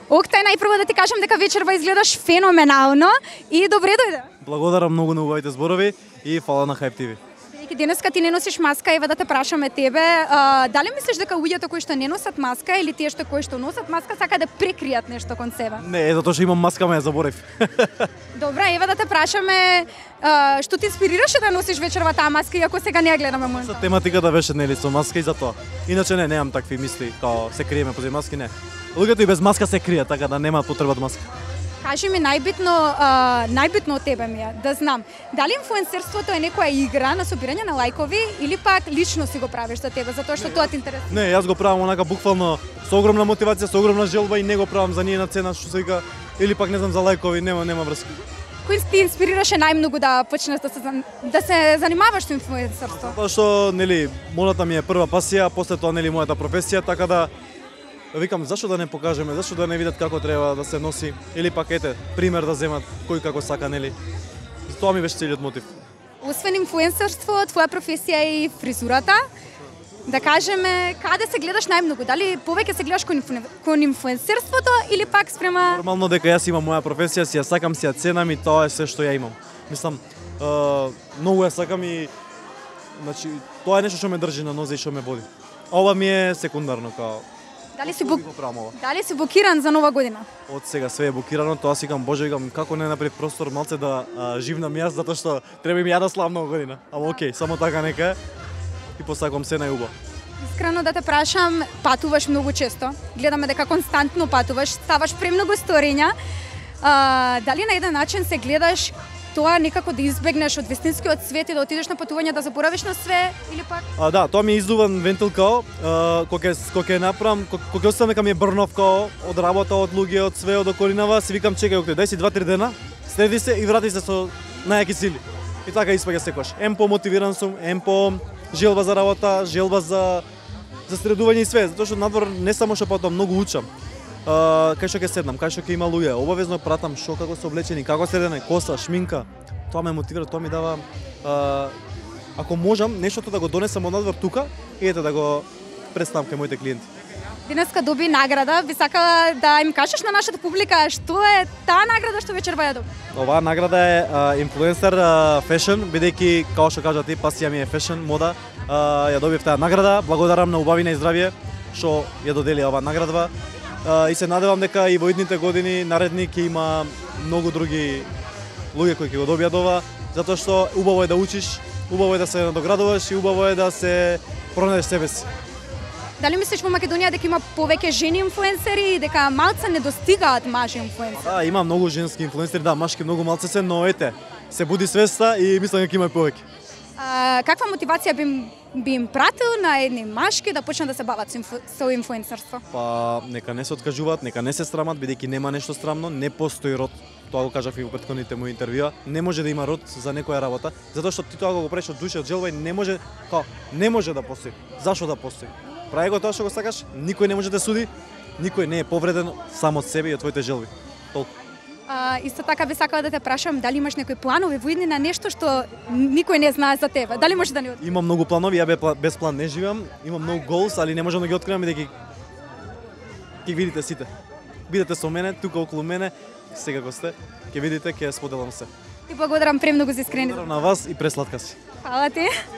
Октай, најпрво да ти кажам дека вечерва изгледаш феноменално и добре дојде. Благодарам многу на убавите зборови и фала на Hype TV. Бидејќи денеска ти не носиш маска, ева да те прашаме тебе, дали мислиш дека луѓето кои што не носат маска или тие кои што носат маска сака да прекријат нешто кон себе? Не, затоа што имам маска, ме ја заборев. Добре, ева да те прашаме, што ти инспирираше да носиш вечерва таа маска, иако сега не ја гледаме моментално? За тематиката беше нели со маска и затоа. Иначе немам такви мисли, као се криеме позади маски, не. Луѓето и без маска се кријат, така да нема потреба од маска. Кажи ми најбитно од тебе ми е да знам, дали инфлуенсерството е некоја игра на собирање на лајкови или пак лично си го правиш за тебе, затоа што тоа те интересува? Не, јас го правам онака буквално со огромна мотивација, со огромна желба и не го правам за ниена цена, што се вика, или пак не знам за лајкови, нема врска. Кој ти инспирираше најмногу да почнеш да се занимаваш со инфлуенсерство? Затоа што нели модата ми е прва пасија, после тоа нели мојата професија, така да викам зашто да не покажеме, зашто да не видат како треба да се носи или пак ете пример да земат кој како сака, нели. Тоа ми беше целиот мотив. Освен инфлуенсерство, твоја професија е и фризурата. Да кажеме, каде се гледаш најмногу? Дали повеќе се гледаш кон инфлуенсерството или пак спрема... Нормално дека јас имам моја професија, си ја сакам, си ја ценам и тоа е се што ја имам. Мислам, многу ја сакам и значи тоа е нешто што ме држи на нозе и што ме води. Ова ми е секундарно, као Дали си блокиран за нова година? Од сега све е блокирано, тоа си викам, боже, викам како не направи простор малце да живнам јас, затоа што треба ми ја да славам нова година. Ама окей, само така нека е. И посакувам се најубаво. Искрено да те прашам, патуваш многу често. Гледаме дека константно патуваш, ставаш премногу сториња. Дали на еден начин се гледаш тоа некако да избегнеш од вистинскиот свет и да отидеш на патување да заборавиш на све или пак? Да, тоа ми е издуван вентил као, кога ќе направам, кога оставам дека ми е брнов као од работа, од луѓе, од све, од околинава, си викам чекај, дај си 2-3 дена, следи се и врати се со најаки сили. И така испаѓа секогаш. Ем по мотивиран сум, ем по желба за работа, желба за средување и све, затоа што надвор не само што патувам, многу учам. Кај што ќе седнам, кај што ќе има луѓе, обавезно пратам што како се облечени, како се редене, коса, шминка. Тоа ме мотивира, тоа ми дава ако можам нештото да го донесам од надвор тука и ете да го представам кај моите клиенти. Денеска доби награда, би сакала да им кажеш на нашата публика што е таа награда што вечерва ја доби? Оваа награда е инфлуенсер фешн, бидејќи како што кажа ти, пасија ми е фешн, мода. Ја добив таа награда, благодарам на убавина и здравје што ја додели оваа наградва. И се надевам дека и во идните години наредни ќе има многу други луѓе кои ќе го добијат ова, затоа што убаво е да учиш, убаво е да се надоградуваш и убаво е да се пронајдеш себе си. Дали мислиш во Македонија дека има повеќе жени инфлуенсери и дека малце не достигаат мажи инфлуенсери? Да, има многу женски инфлуенсери, да, машки многу малце се, но ете, се буди свеста и мислам дека има повеќе. Каква мотивација би им пратил на едни машки да почнат да се бават со инфлуенсерство? Па, нека не се откажуваат, нека не се срамат, бидејќи нема нешто срамно, не постои род. Тоа го кажав и во претходните мои интервјуа, не може да има род за некоја работа, затоа што ти тоа го правиш од душа, од желба и не може да постои. Зашо да постои? Прави го тоа што го сакаш, никој не може да суди, никој не е повреден само од себе и од твоите желби. Толку. Исто така би сакала да те прашам дали имаш некои планови во иднина, нешто што никој не знае за тебе. Дали може да ни откриеш? Имам многу планови, ја без план не живеам. Имам многу goals, али не можам да ги откривам бидејќи ќе видите сите. Бидете со мене, тука околу мене, секако сте, ќе видите, ќе споделам се. Ти благодарам премногу за искрените. Благодарам на вас и пресладка си. Фала ти.